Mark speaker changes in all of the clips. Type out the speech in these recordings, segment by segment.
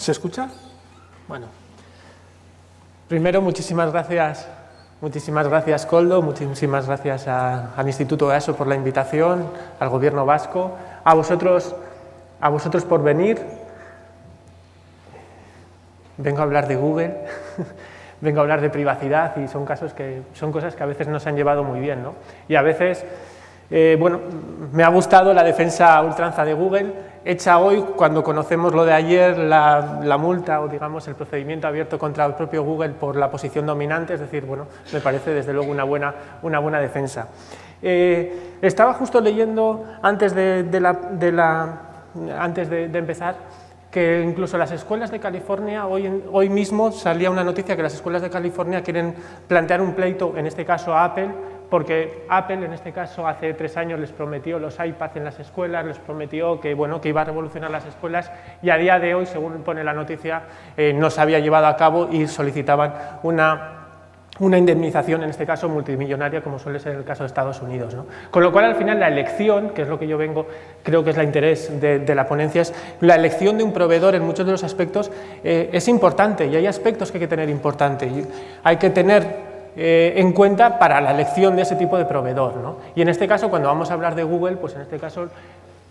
Speaker 1: ¿Se escucha? Bueno. Primero, muchísimas gracias Koldo, muchísimas gracias al Instituto EASO por la invitación, al Gobierno vasco, a vosotros por venir. Vengo a hablar de Google, vengo a hablar de privacidad y son cosas que a veces no se han llevado muy bien, ¿no? Y a veces, bueno, me ha gustado la defensa a ultranza de Google, hecha hoy cuando conocemos lo de ayer, la multa o digamos el procedimiento abierto contra el propio Google por la posición dominante, es decir, bueno, me parece desde luego una buena defensa. Estaba justo leyendo antes de empezar que incluso las escuelas de California, hoy mismo salía una noticia que las escuelas de California quieren plantear un pleito, en este caso a Apple, porque Apple, en este caso, hace 3 años les prometió los iPads en las escuelas, les prometió que, bueno, que iba a revolucionar las escuelas y a día de hoy, según pone la noticia, no se había llevado a cabo y solicitaban una indemnización, en este caso multimillonaria, como suele ser el caso de Estados Unidos, ¿no? Con lo cual, al final, la elección, que es lo que yo creo que es el interés de la ponencia, es la elección de un proveedor en muchos de los aspectos es importante y hay aspectos que hay que tener importante. Y hay que tener en cuenta para la elección de ese tipo de proveedor, ¿no? Y en este caso, cuando vamos a hablar de Google, pues en este caso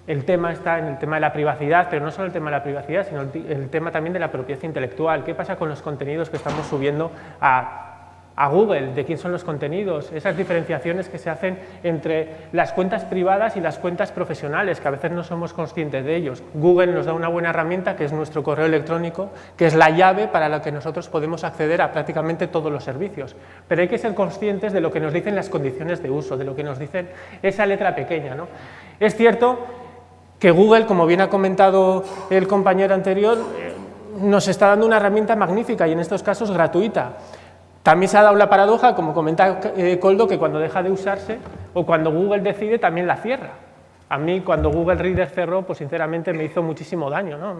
Speaker 1: el tema está en el tema de la privacidad, pero no solo el tema de la privacidad, sino el tema también de la propiedad intelectual. ¿Qué pasa con los contenidos que estamos subiendo a Google? ¿De quién son los contenidos? Esas diferenciaciones que se hacen entre las cuentas privadas y las cuentas profesionales, que a veces no somos conscientes de ellos. Google nos da una buena herramienta, que es nuestro correo electrónico, que es la llave para la que nosotros podemos acceder a prácticamente todos los servicios. Pero hay que ser conscientes de lo que nos dicen las condiciones de uso, de lo que nos dicen esa letra pequeña, ¿no? Es cierto que Google, como bien ha comentado el compañero anterior, nos está dando una herramienta magnífica y en estos casos gratuita. También se ha dado la paradoja, como comenta Koldo, que cuando deja de usarse o cuando Google decide, también la cierra. A mí, cuando Google Reader cerró, pues sinceramente me hizo muchísimo daño, ¿no?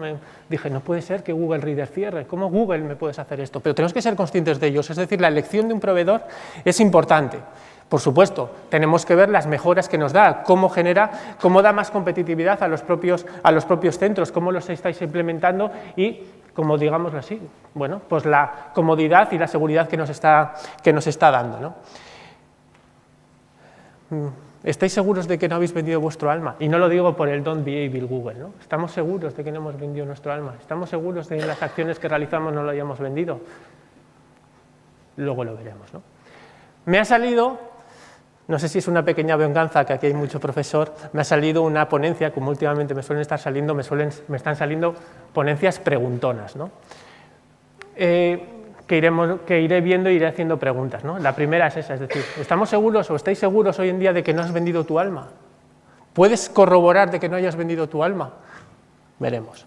Speaker 1: Dije, no puede ser que Google Reader cierre, ¿cómo Google me puedes hacer esto? Pero tenemos que ser conscientes de ellos, es decir, la elección de un proveedor es importante. Por supuesto, tenemos que ver las mejoras que nos da, cómo da más competitividad a los propios centros, cómo los estáis implementando y, como digámoslo así, bueno, pues la comodidad y la seguridad que nos está dando, ¿no? ¿Estáis seguros de que no habéis vendido vuestro alma? Y no lo digo por el Don't Be Evil Google, ¿no? ¿Estamos seguros de que no hemos vendido nuestro alma? ¿Estamos seguros de que las acciones que realizamos no lo hayamos vendido? Luego lo veremos, ¿no? Me ha salido, no sé si es una pequeña venganza, que aquí hay mucho profesor, me ha salido una ponencia, como últimamente me están saliendo ponencias preguntonas, ¿no? Que iré viendo e iré haciendo preguntas, ¿no? La primera es esa, es decir, ¿estamos seguros o estáis seguros hoy en día de que no has vendido tu alma? ¿Puedes corroborar de que no hayas vendido tu alma? Veremos.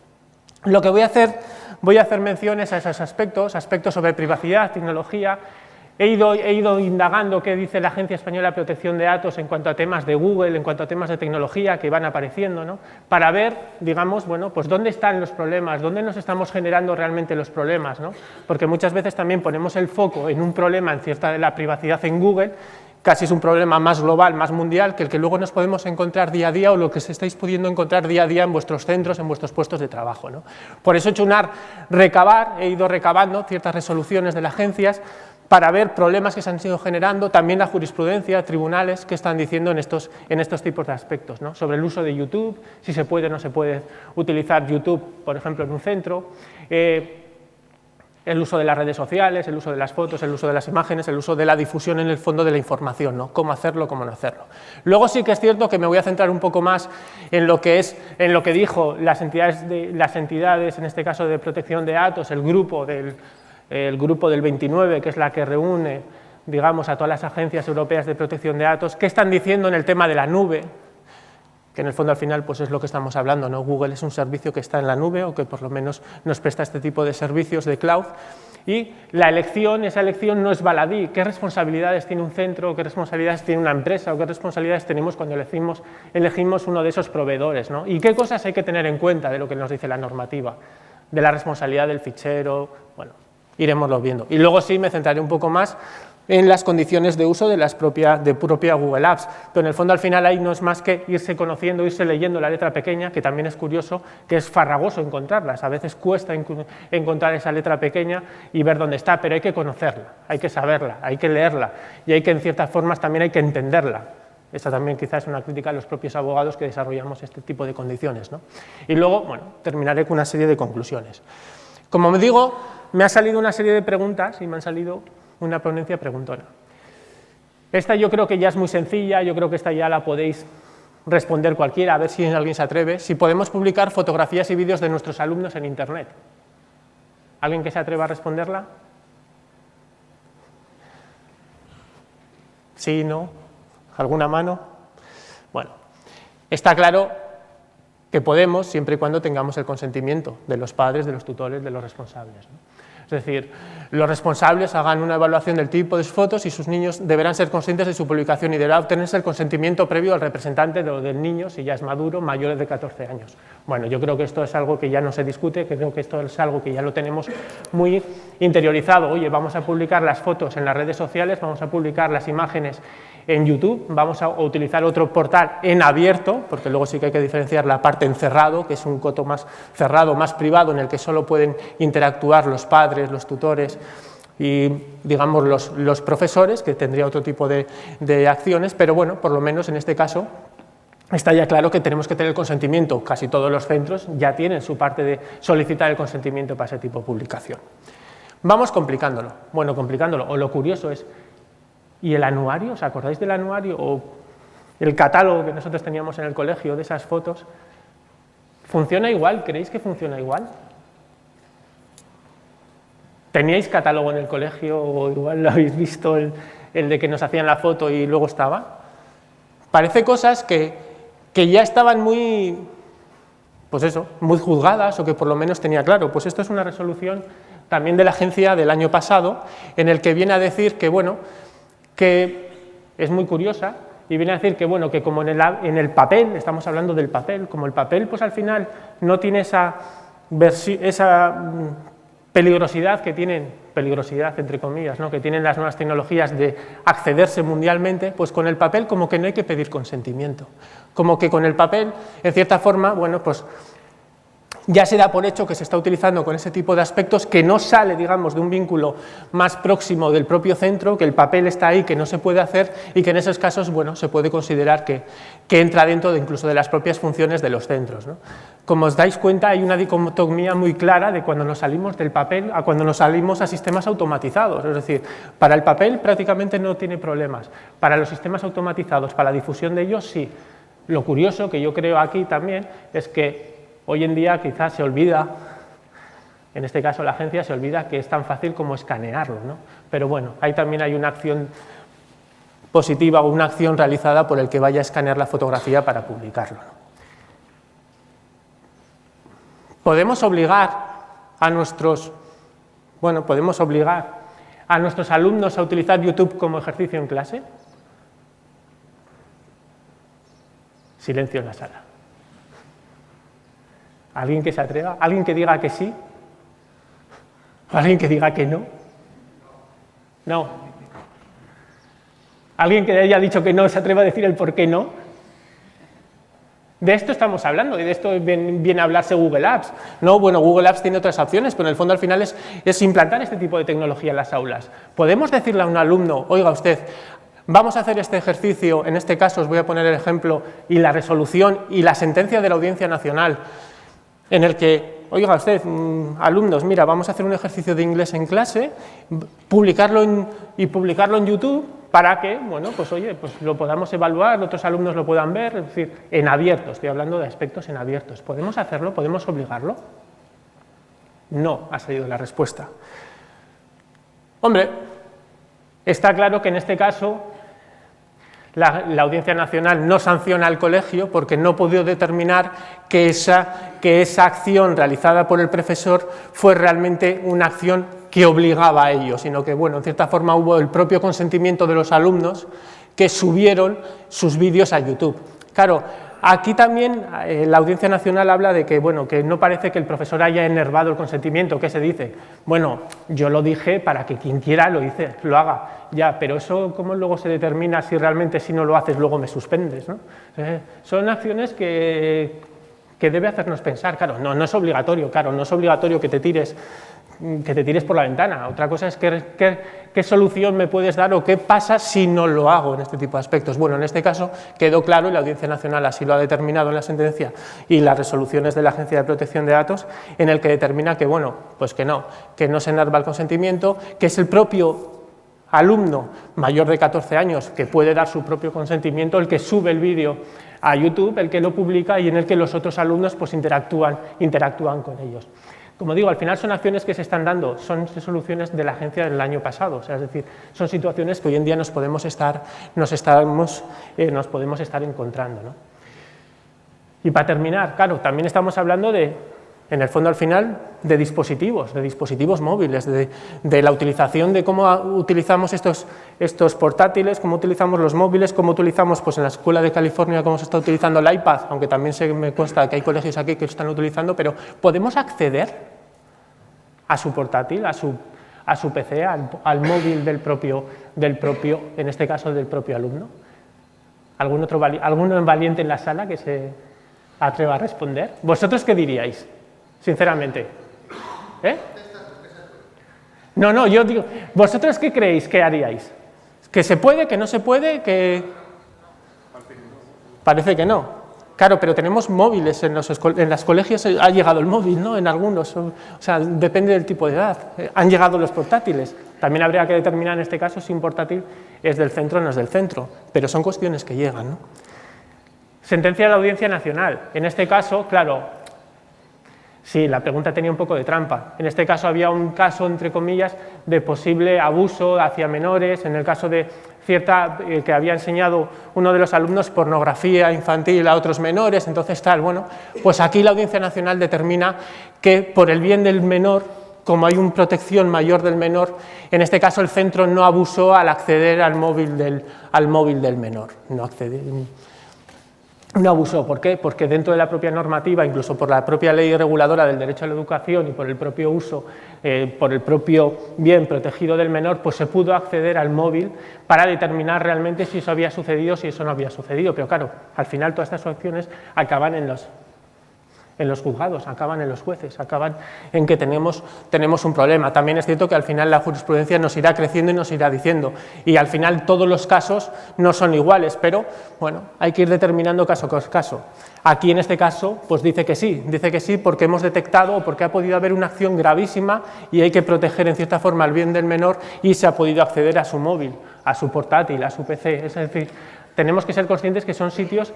Speaker 1: Lo que voy a hacer menciones a esos aspectos sobre privacidad, tecnología. He ido indagando qué dice la Agencia Española de Protección de Datos en cuanto a temas de Google, en cuanto a temas de tecnología que van apareciendo, ¿no? Para ver, digamos, bueno, pues dónde están los problemas, dónde nos estamos generando realmente los problemas, ¿no? Porque muchas veces también ponemos el foco en un problema en cierta de la privacidad en Google, casi es un problema más global, más mundial, que el que luego nos podemos encontrar día a día o lo que se estáis pudiendo encontrar día a día en vuestros centros, en vuestros puestos de trabajo, ¿no? Por eso he hecho he ido recabando ciertas resoluciones de las agencias para ver problemas que se han ido generando, también la jurisprudencia, tribunales que están diciendo en estos tipos de aspectos, ¿no? Sobre el uso de YouTube, si se puede o no se puede utilizar YouTube, por ejemplo, en un centro, el uso de las redes sociales, el uso de las fotos, el uso de las imágenes, el uso de la difusión en el fondo de la información, ¿no? Cómo hacerlo, cómo no hacerlo. Luego sí que es cierto que me voy a centrar un poco más en lo que dijo las entidades, en este caso de protección de datos, el grupo del 29, que es la que reúne, digamos, a todas las agencias europeas de protección de datos, qué están diciendo en el tema de la nube, que en el fondo al final pues es lo que estamos hablando, ¿no? Google es un servicio que está en la nube o que por lo menos nos presta este tipo de servicios de cloud y esa elección no es baladí. ¿Qué responsabilidades tiene un centro, qué responsabilidades tiene una empresa o qué responsabilidades tenemos cuando elegimos uno de esos proveedores, ¿no? Y qué cosas hay que tener en cuenta de lo que nos dice la normativa, de la responsabilidad del fichero, bueno, iremoslo viendo. Y luego sí me centraré un poco más en las condiciones de uso de propia Google Apps. Pero en el fondo al final ahí no es más que irse conociendo, irse leyendo la letra pequeña, que también es curioso, que es farragoso encontrarlas. A veces cuesta encontrar esa letra pequeña y ver dónde está, pero hay que conocerla, hay que saberla, hay que leerla y hay que, en ciertas formas, también hay que entenderla. Esta también quizás es una crítica a los propios abogados que desarrollamos este tipo de condiciones, ¿no? Y luego, bueno, terminaré con una serie de conclusiones. Como me digo, me ha salido una serie de preguntas y me han salido una ponencia preguntona. Esta yo creo que ya es muy sencilla, yo creo que esta ya la podéis responder cualquiera, a ver si alguien se atreve. Si podemos publicar fotografías y vídeos de nuestros alumnos en Internet. ¿Alguien que se atreva a responderla? ¿Sí, no? ¿Alguna mano? Bueno, está claro que podemos siempre y cuando tengamos el consentimiento de los padres, de los tutores, de los responsables, ¿no? Es decir, los responsables hagan una evaluación del tipo de fotos y sus niños deberán ser conscientes de su publicación y deberá obtenerse el consentimiento previo al representante del niño, si ya es maduro, mayores de 14 años. Bueno, yo creo que esto es algo que ya no se discute, creo que esto es algo que ya lo tenemos muy interiorizado. Oye, vamos a publicar las fotos en las redes sociales, vamos a publicar las imágenes en YouTube, vamos a utilizar otro portal en abierto, porque luego sí que hay que diferenciar la parte en cerrado, que es un coto más cerrado, más privado, en el que solo pueden interactuar los padres, los tutores y, digamos, los profesores, que tendría otro tipo de acciones, pero bueno, por lo menos en este caso está ya claro que tenemos que tener el consentimiento. Casi todos los centros ya tienen su parte de solicitar el consentimiento para ese tipo de publicación. Vamos complicándolo. Bueno, complicándolo, o lo curioso es, ¿y el anuario? ¿Os acordáis del anuario? O el catálogo que nosotros teníamos en el colegio de esas fotos. ¿Funciona igual? ¿Creéis que funciona igual? ¿Teníais catálogo en el colegio o igual lo habéis visto el de que nos hacían la foto y luego estaba? Parece cosas que ya estaban muy, pues eso, muy juzgadas o que por lo menos tenía claro. Pues esto es una resolución también de la agencia del año pasado en el que viene a decir que, bueno, que es muy curiosa y viene a decir que, bueno, que como en el papel, estamos hablando del papel, como el papel pues al final no tiene esa peligrosidad que tienen, peligrosidad entre comillas, ¿no?, que tienen las nuevas tecnologías de accederse mundialmente, pues con el papel como que no hay que pedir consentimiento, como que con el papel, en cierta forma, bueno, pues ya se da por hecho que se está utilizando con ese tipo de aspectos que no sale, digamos, de un vínculo más próximo del propio centro, que el papel está ahí, que no se puede hacer y que en esos casos, bueno, se puede considerar que entra dentro incluso de las propias funciones de los centros, ¿no? Como os dais cuenta, hay una dicotomía muy clara de cuando nos salimos del papel a cuando nos salimos a sistemas automatizados. Es decir, para el papel prácticamente no tiene problemas, para los sistemas automatizados, para la difusión de ellos, sí. Lo curioso que yo creo aquí también es que hoy en día quizás se olvida, en este caso la agencia se olvida que es tan fácil como escanearlo, ¿no? Pero bueno, ahí también hay una acción positiva o una acción realizada por el que vaya a escanear la fotografía para publicarlo, ¿no? Podemos obligar a nuestros alumnos a utilizar YouTube como ejercicio en clase. Silencio en la sala. ¿Alguien que se atreva? ¿Alguien que diga que sí? ¿Alguien que diga que no? No. ¿Alguien que haya dicho que no se atreva a decir el por qué no? De esto estamos hablando y de esto viene a hablarse Google Apps. No, bueno, Google Apps tiene otras opciones, pero en el fondo al final es implantar este tipo de tecnología en las aulas. ¿Podemos decirle a un alumno, oiga usted, vamos a hacer este ejercicio, en este caso os voy a poner el ejemplo y la resolución y la sentencia de la Audiencia Nacional, en el que, oiga usted, alumnos, mira, vamos a hacer un ejercicio de inglés en clase, publicarlo en YouTube para que, bueno, pues oye, pues lo podamos evaluar, otros alumnos lo puedan ver, es decir, en abierto, estoy hablando de aspectos en abiertos. ¿Podemos hacerlo? ¿Podemos obligarlo? No, ha salido la respuesta. Hombre, está claro que en este caso la Audiencia Nacional no sanciona al colegio porque no pudo determinar que esa acción realizada por el profesor fue realmente una acción que obligaba a ello, sino que, bueno, en cierta forma hubo el propio consentimiento de los alumnos que subieron sus vídeos a YouTube. Claro, Aquí también la Audiencia Nacional habla de que, bueno, que no parece que el profesor haya enervado el consentimiento. ¿Qué se dice? Bueno, yo lo dije para que quien quiera lo haga. Ya, pero eso, ¿cómo luego se determina si realmente si no lo haces luego me suspendes, ¿no? Son acciones que debe hacernos pensar. Claro, no es obligatorio, no es obligatorio que te tires por la ventana. Otra cosa es qué solución me puedes dar o qué pasa si no lo hago en este tipo de aspectos. Bueno, en este caso quedó claro y la Audiencia Nacional así lo ha determinado en la sentencia y las resoluciones de la Agencia de Protección de Datos, en el que determina que, bueno, pues que no se enerva el consentimiento, que es el propio alumno mayor de 14 años que puede dar su propio consentimiento, el que sube el vídeo a YouTube, el que lo publica y en el que los otros alumnos pues interactúan con ellos. Como digo, al final son acciones que se están dando, son resoluciones de la agencia del año pasado, o sea, es decir, son situaciones que hoy en día nos podemos estar encontrando, ¿no? Y para terminar, claro, también estamos hablando de, en el fondo al final, de dispositivos móviles, de la utilización, de cómo utilizamos estos portátiles, cómo utilizamos los móviles, cómo utilizamos, pues en la Escuela de California, cómo se está utilizando el iPad, aunque también me consta que hay colegios aquí que lo están utilizando, pero ¿podemos acceder a su portátil, a su PC, al móvil del propio, en este caso del propio alumno? ¿Alguno valiente en la sala que se atreva a responder? ¿Vosotros qué diríais, sinceramente? No, yo digo, ¿vosotros qué creéis que haríais? ¿Que se puede, que no se puede, que...? Parece que no. Claro, pero tenemos móviles, en las colegios ha llegado el móvil, ¿no? En algunos, o sea, depende del tipo de edad. Han llegado los portátiles. También habría que determinar en este caso si un portátil es del centro o no es del centro, pero son cuestiones que llegan, ¿no? Sentencia de la Audiencia Nacional. En este caso, claro, sí, la pregunta tenía un poco de trampa. En este caso había un caso, entre comillas, de posible abuso hacia menores, en el caso de que había enseñado uno de los alumnos pornografía infantil a otros menores, entonces tal, bueno, pues aquí la Audiencia Nacional determina que por el bien del menor, como hay una protección mayor del menor, en este caso el centro no abusó al acceder al móvil del menor, no abusó. ¿Por qué? Porque dentro de la propia normativa, incluso por la propia ley reguladora del derecho a la educación y por el propio uso, por el propio bien protegido del menor, pues se pudo acceder al móvil para determinar realmente si eso había sucedido o si eso no había sucedido. Pero claro, al final todas estas acciones acaban en los juzgados, acaban en los jueces, acaban en que tenemos un problema. También es cierto que al final la jurisprudencia nos irá creciendo y nos irá diciendo, y al final todos los casos no son iguales, pero bueno, hay que ir determinando caso por caso. Aquí en este caso pues dice que sí porque hemos detectado o porque ha podido haber una acción gravísima y hay que proteger en cierta forma el bien del menor y se ha podido acceder a su móvil, a su portátil, a su PC, es decir, tenemos que ser conscientes que son sitios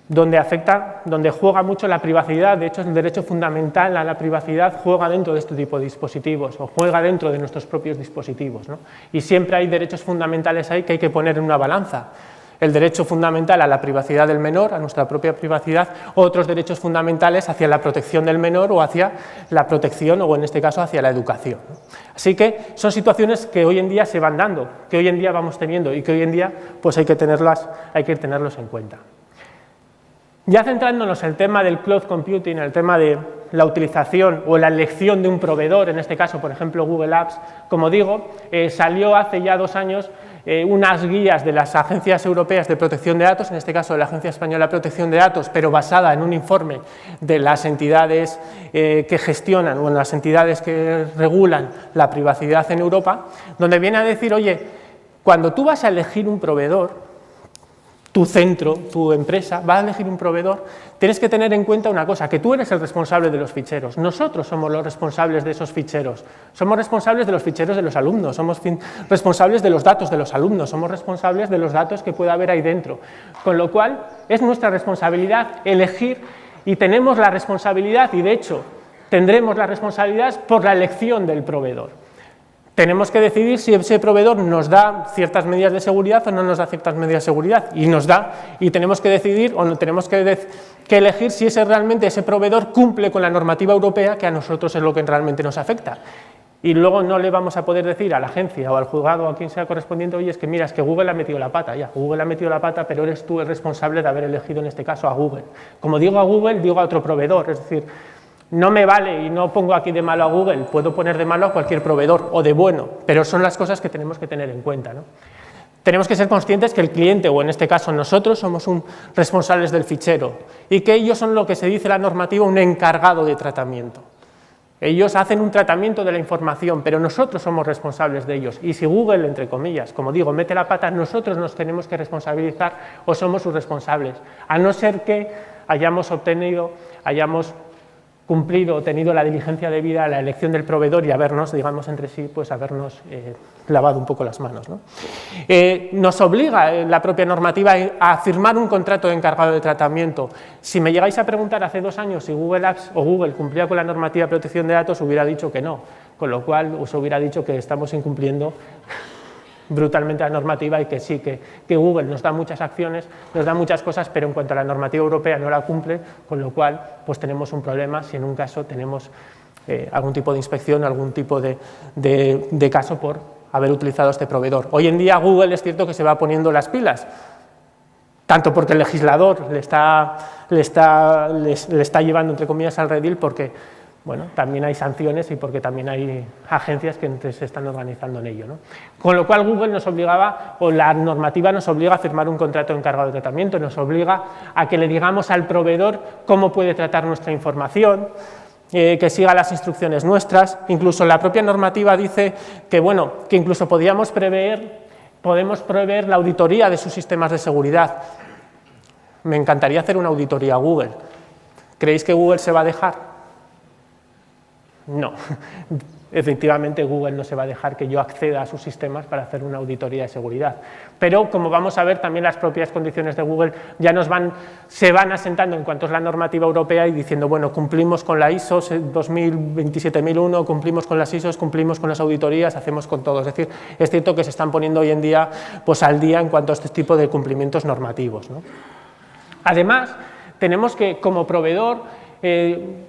Speaker 1: donde juega mucho la privacidad. De hecho, el derecho fundamental a la privacidad juega dentro de este tipo de dispositivos o juega dentro de nuestros propios dispositivos, ¿no? Y siempre hay derechos fundamentales ahí que hay que poner en una balanza. El derecho fundamental a la privacidad del menor, a nuestra propia privacidad, otros derechos fundamentales hacia la protección del menor o hacia la protección, o en este caso hacia la educación, ¿no? Así que son situaciones que hoy en día se van dando, que hoy en día vamos teniendo y que hoy en día pues hay que tenerlos en cuenta. Ya centrándonos en el tema del cloud computing, en el tema de la utilización o la elección de un proveedor, en este caso, por ejemplo, Google Apps, como digo, salió hace ya 2 años unas guías de las agencias europeas de protección de datos, en este caso de la Agencia Española de Protección de Datos, pero basada en un informe de las entidades que gestionan o en las entidades que regulan la privacidad en Europa, donde viene a decir, oye, cuando tú vas a elegir un proveedor, tu centro, tu empresa, va a elegir un proveedor, tienes que tener en cuenta una cosa, que tú eres el responsable de los ficheros, nosotros somos los responsables de esos ficheros, somos responsables de los ficheros de los alumnos, somos responsables de los datos de los alumnos, somos responsables de los datos que pueda haber ahí dentro, con lo cual es nuestra responsabilidad elegir y tenemos la responsabilidad, y de hecho tendremos la responsabilidad por la elección del proveedor. Tenemos que decidir si ese proveedor nos da ciertas medidas de seguridad o no nos da ciertas medidas de seguridad, y tenemos que decidir o no tenemos que elegir si realmente ese proveedor cumple con la normativa europea, que a nosotros es lo que realmente nos afecta. y luego no le vamos a poder decir a la agencia o al juzgado o a quien sea correspondiente, oye, es que mira, es que Google ha metido la pata, ya, Google ha metido la pata, pero eres tú el responsable de haber elegido en este caso a Google. Como digo a Google, digo a otro proveedor, es decir, no me vale y no pongo aquí de malo a Google, puedo poner de malo a cualquier proveedor o de bueno, pero son las cosas que tenemos que tener en cuenta, ¿no? Tenemos que ser conscientes que el cliente, o en este caso nosotros, somos responsables del fichero y que ellos son lo que se dice en la normativa un encargado de tratamiento. Ellos hacen un tratamiento de la información, pero nosotros somos responsables de ellos. Y si Google, entre comillas, como digo, mete la pata, nosotros nos tenemos que responsabilizar o somos sus responsables, a no ser que hayamos cumplido o tenido la diligencia debida a la elección del proveedor y habernos, digamos, entre sí, pues habernos lavado un poco las manos, ¿no? Nos obliga la propia normativa a firmar un contrato de encargado de tratamiento. Si me llegáis a preguntar hace 2 años si Google Apps o Google cumplía con la normativa de protección de datos, hubiera dicho que no, con lo cual os hubiera dicho que estamos incumpliendo brutalmente la normativa y que sí, que Google nos da muchas acciones, nos da muchas cosas, pero en cuanto a la normativa europea no la cumple, con lo cual pues tenemos un problema si en un caso tenemos algún tipo de inspección, algún tipo de caso por haber utilizado este proveedor. Hoy en día Google es cierto que se va poniendo las pilas, tanto porque el legislador le está llevando entre comillas al redil, porque bueno, también hay sanciones y porque también hay agencias que se están organizando en ello, ¿no? Con lo cual Google nos obligaba, o la normativa nos obliga a firmar un contrato de encargado de tratamiento, nos obliga a que le digamos al proveedor cómo puede tratar nuestra información, que siga las instrucciones nuestras. Incluso la propia normativa dice que, bueno, que incluso podemos prever la auditoría de sus sistemas de seguridad. Me encantaría hacer una auditoría a Google. ¿Creéis que Google se va a dejar? No, efectivamente Google no se va a dejar que yo acceda a sus sistemas para hacer una auditoría de seguridad. Pero, como vamos a ver, también las propias condiciones de Google ya se van asentando en cuanto es la normativa europea y diciendo, bueno, cumplimos con la ISO 27001, cumplimos con las ISOs, cumplimos con las auditorías, hacemos con todo. Es decir, es cierto que se están poniendo hoy en día pues, al día en cuanto a este tipo de cumplimientos normativos, ¿no? Además, tenemos que, como proveedor,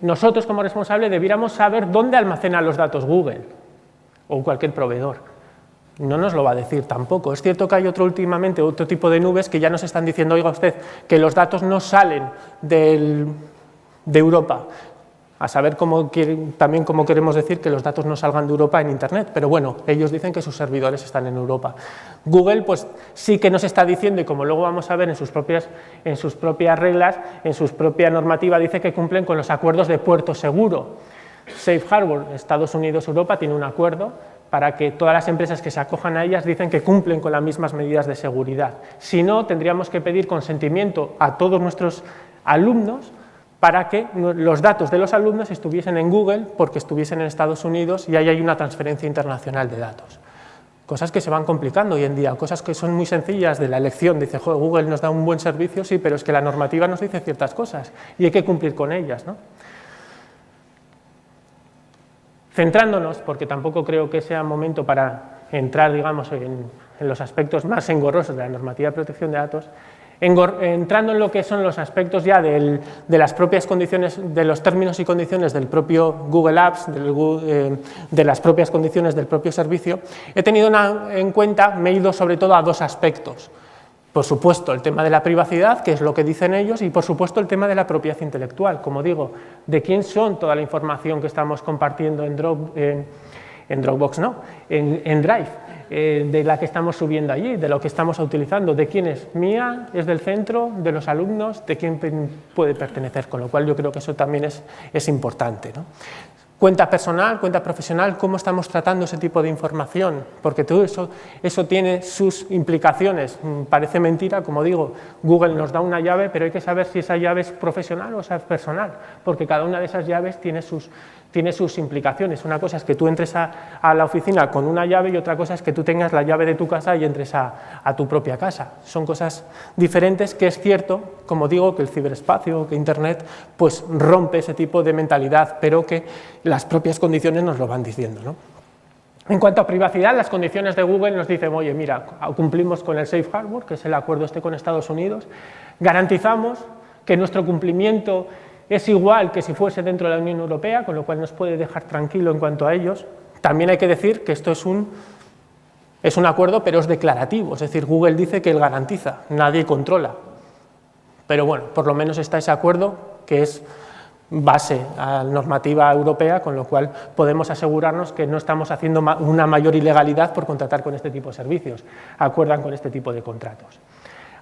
Speaker 1: nosotros como responsable debiéramos saber dónde almacena los datos Google o cualquier proveedor. No nos lo va a decir tampoco. Es cierto que hay últimamente otro tipo de nubes que ya nos están diciendo, oiga usted, que los datos no salen de Europa. A saber también cómo queremos decir que los datos no salgan de Europa en Internet, pero bueno, ellos dicen que sus servidores están en Europa. Google pues sí que nos está diciendo, y como luego vamos a ver en sus propias reglas, en su propia normativa, dice que cumplen con los acuerdos de puerto seguro. Safe Harbor, Estados Unidos, Europa, tiene un acuerdo para que todas las empresas que se acojan a ellas dicen que cumplen con las mismas medidas de seguridad. Si no, tendríamos que pedir consentimiento a todos nuestros alumnos para que los datos de los alumnos estuviesen en Google porque estuviesen en Estados Unidos y ahí hay una transferencia internacional de datos. Cosas que se van complicando hoy en día, cosas que son muy sencillas de la elección. Dice, joder, Google nos da un buen servicio, sí, pero es que la normativa nos dice ciertas cosas y hay que cumplir con ellas, ¿no? Centrándonos, porque tampoco creo que sea momento para entrar, digamos, en los aspectos más engorrosos de la normativa de protección de datos, entrando en lo que son los aspectos ya de las propias condiciones, de los términos y condiciones del propio Google Apps, de las propias condiciones del propio servicio, he tenido en cuenta, me he ido sobre todo a 2 aspectos. Por supuesto, el tema de la privacidad, que es lo que dicen ellos, y por supuesto el tema de la propiedad intelectual, como digo, de quién son toda la información que estamos compartiendo en Dropbox, no, en Drive. De la que estamos subiendo allí, de lo que estamos utilizando, de quién es mía, es del centro, de los alumnos, de quién puede pertenecer, con lo cual yo creo que eso también es importante, ¿no? Cuenta personal, cuenta profesional, cómo estamos tratando ese tipo de información, porque todo eso tiene sus implicaciones. Parece mentira, como digo, Google nos da una llave, pero hay que saber si esa llave es profesional o es personal, porque cada una de esas llaves tiene sus implicaciones. Una cosa es que tú entres a la oficina con una llave y otra cosa es que tú tengas la llave de tu casa y entres a tu propia casa. Son cosas diferentes que es cierto, como digo, que el ciberespacio, que Internet, pues rompe ese tipo de mentalidad, pero que las propias condiciones nos lo van diciendo, ¿no? En cuanto a privacidad, las condiciones de Google nos dicen, oye, mira, cumplimos con el Safe Harbor, que es el acuerdo con Estados Unidos, garantizamos que nuestro cumplimiento es igual que si fuese dentro de la Unión Europea, con lo cual nos puede dejar tranquilo en cuanto a ellos, También hay que decir que esto es un acuerdo, pero es declarativo, es decir, Google dice que él garantiza, nadie controla. Pero bueno, por lo menos está ese acuerdo que es base a la normativa europea, con lo cual podemos asegurarnos que no estamos haciendo una mayor ilegalidad por contratar con este tipo de servicios, acuerdan con este tipo de contratos.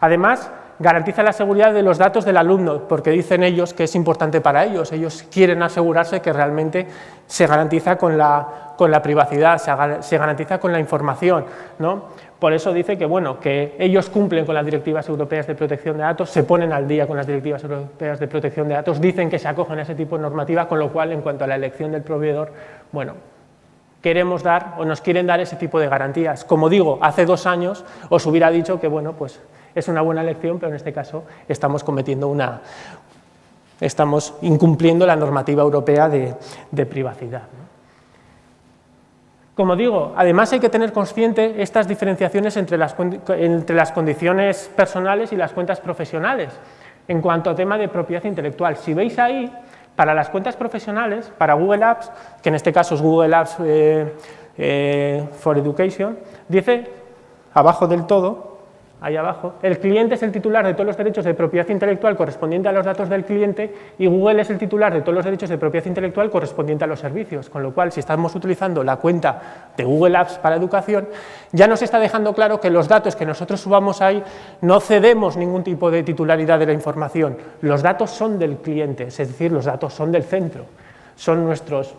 Speaker 1: Además, garantiza la seguridad de los datos del alumno, porque dicen ellos que es importante para ellos. Ellos quieren asegurarse que realmente se garantiza con la privacidad, se garantiza con la información, ¿no? Por eso dice que, bueno, que ellos cumplen con las directivas europeas de protección de datos, se ponen al día con las directivas europeas de protección de datos, dicen que se acogen a ese tipo de normativa, con lo cual, en cuanto a la elección del proveedor, bueno, queremos dar o nos quieren dar ese tipo de garantías. Como digo, hace 2 años os hubiera dicho que, bueno, pues es una buena elección, pero en este caso estamos incumpliendo la normativa europea de privacidad, ¿no? Como digo, además hay que tener consciente estas diferenciaciones entre las condiciones personales y las cuentas profesionales en cuanto a tema de propiedad intelectual. Si veis ahí, para las cuentas profesionales, para Google Apps, que en este caso es Google Apps for Education, dice abajo del todo, ahí abajo, el cliente es el titular de todos los derechos de propiedad intelectual correspondiente a los datos del cliente y Google es el titular de todos los derechos de propiedad intelectual correspondiente a los servicios, con lo cual, si estamos utilizando la cuenta de Google Apps para educación, ya nos está dejando claro que los datos que nosotros subamos ahí no cedemos ningún tipo de titularidad de la información, los datos son del cliente, es decir, los datos son del centro, son nuestros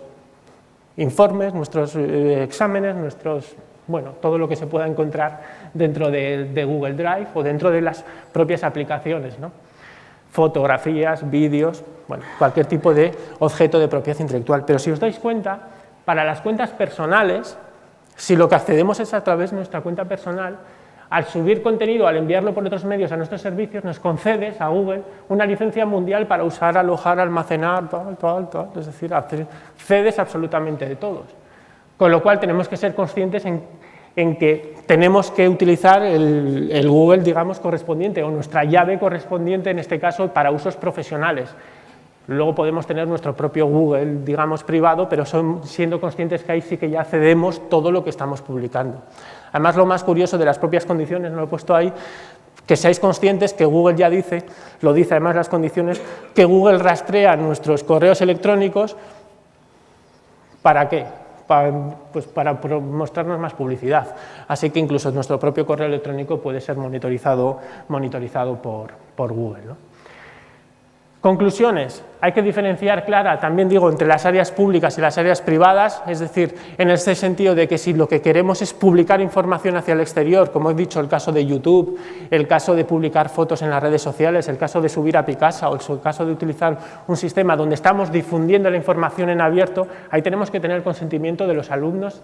Speaker 1: informes, nuestros exámenes, bueno, todo lo que se pueda encontrar dentro de Google Drive o dentro de las propias aplicaciones, ¿no? Fotografías, vídeos, bueno, cualquier tipo de objeto de propiedad intelectual. Pero si os dais cuenta, para las cuentas personales, si lo que accedemos es a través de nuestra cuenta personal, al subir contenido, al enviarlo por otros medios a nuestros servicios, nos concedes a Google una licencia mundial para usar, alojar, almacenar, tal, es decir, cedes absolutamente de todos. Con lo cual tenemos que ser conscientes en que tenemos que utilizar el Google, digamos, correspondiente o nuestra llave correspondiente, en este caso, para usos profesionales. Luego podemos tener nuestro propio Google, digamos, privado, pero siendo conscientes que ahí sí que ya cedemos todo lo que estamos publicando. Además, lo más curioso de las propias condiciones, no lo he puesto ahí, que seáis conscientes que Google ya dice, lo dice además las condiciones, que Google rastrea nuestros correos electrónicos. ¿Para qué? Pues para mostrarnos más publicidad. Así que incluso nuestro propio correo electrónico puede ser monitorizado por Google, ¿no? Conclusiones. Hay que diferenciar clara, también digo, entre las áreas públicas y las áreas privadas, es decir, en este sentido de que si lo que queremos es publicar información hacia el exterior, como he dicho, el caso de YouTube, el caso de publicar fotos en las redes sociales, el caso de subir a Picasa o el caso de utilizar un sistema donde estamos difundiendo la información en abierto, ahí tenemos que tener el consentimiento de los alumnos,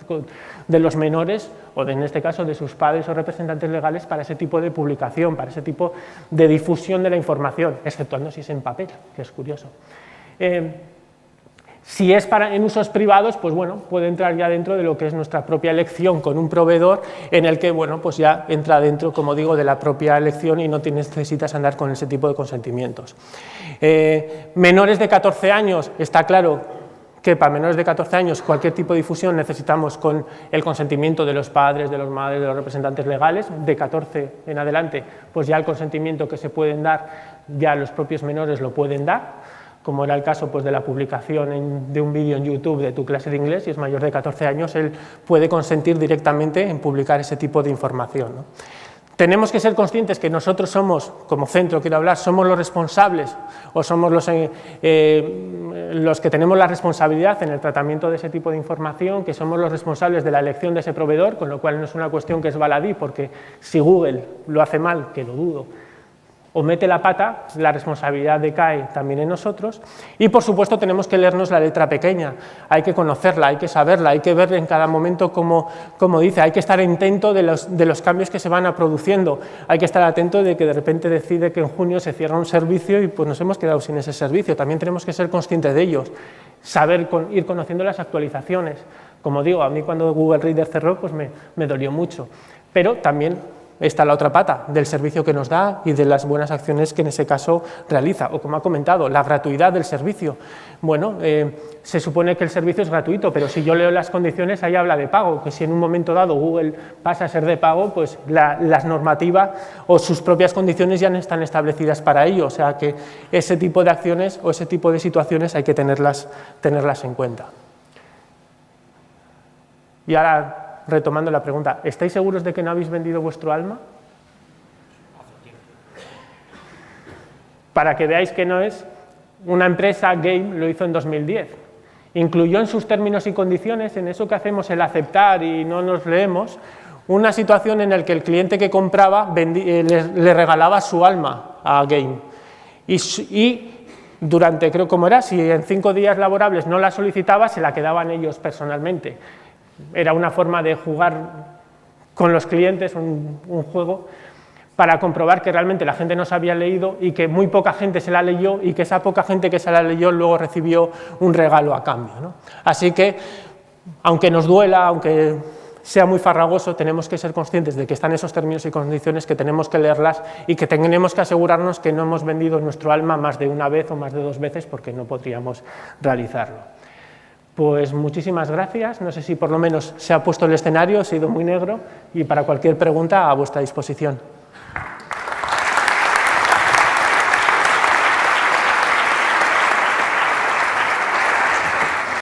Speaker 1: de los menores o en este caso de sus padres o representantes legales para ese tipo de publicación, para ese tipo de difusión de la información, exceptuando si es en papel, que es curioso. Si es en usos privados, pues bueno, puede entrar ya dentro de lo que es nuestra propia elección con un proveedor en el que, bueno, pues ya entra dentro, como digo, de la propia elección y no necesitas andar con ese tipo de consentimientos. Menores de 14 años, está claro que para menores de 14 años cualquier tipo de difusión necesitamos con el consentimiento de los padres, de los madres, de los representantes legales. De 14 en adelante, pues ya el consentimiento que se pueden dar, ya los propios menores lo pueden dar, como era el caso pues, de la publicación de un vídeo en YouTube de tu clase de inglés, si es mayor de 14 años, él puede consentir directamente en publicar ese tipo de información, ¿no? Tenemos que ser conscientes que nosotros somos, como centro quiero hablar, somos los responsables o somos los que tenemos la responsabilidad en el tratamiento de ese tipo de información, que somos los responsables de la elección de ese proveedor, con lo cual no es una cuestión que es baladí, porque si Google lo hace mal, que lo dudo, o mete la pata, la responsabilidad decae también en nosotros y por supuesto tenemos que leernos la letra pequeña, hay que conocerla, hay que saberla, hay que ver en cada momento como dice, hay que estar atento de los cambios que se van produciendo, hay que estar atento de que de repente decide que en junio se cierra un servicio y pues nos hemos quedado sin ese servicio, también tenemos que ser conscientes de ellos, saber ir conociendo las actualizaciones, como digo, a mí cuando Google Reader cerró pues me dolió mucho, pero también está la otra pata del servicio que nos da y de las buenas acciones que en ese caso realiza. O como ha comentado, la gratuidad del servicio. Bueno, se supone que el servicio es gratuito, pero si yo leo las condiciones, ahí habla de pago, que si en un momento dado Google pasa a ser de pago, pues las normativas o sus propias condiciones ya no están establecidas para ello. O sea que ese tipo de acciones o ese tipo de situaciones hay que tenerlas en cuenta. Y ahora, retomando la pregunta, ¿estáis seguros de que no habéis vendido vuestro alma? Para que veáis que no es, una empresa Game lo hizo en 2010. Incluyó en sus términos y condiciones, en eso que hacemos el aceptar y no nos leemos, una situación en la que el cliente que compraba le regalaba su alma a Game. Y durante, creo como era, si en 5 días laborables no la solicitaba, se la quedaban ellos personalmente. Era una forma de jugar con los clientes, un juego, para comprobar que realmente la gente no se había leído y que muy poca gente se la leyó y que esa poca gente que se la leyó luego recibió un regalo a cambio, ¿no? Así que, aunque nos duela, aunque sea muy farragoso, tenemos que ser conscientes de que están esos términos y condiciones, que tenemos que leerlas y que tenemos que asegurarnos que no hemos vendido nuestro alma más de una vez o más de 2 veces, porque no podríamos realizarlo. Pues muchísimas gracias, no sé si por lo menos se ha puesto el escenario, ha sido muy negro, y para cualquier pregunta a vuestra disposición.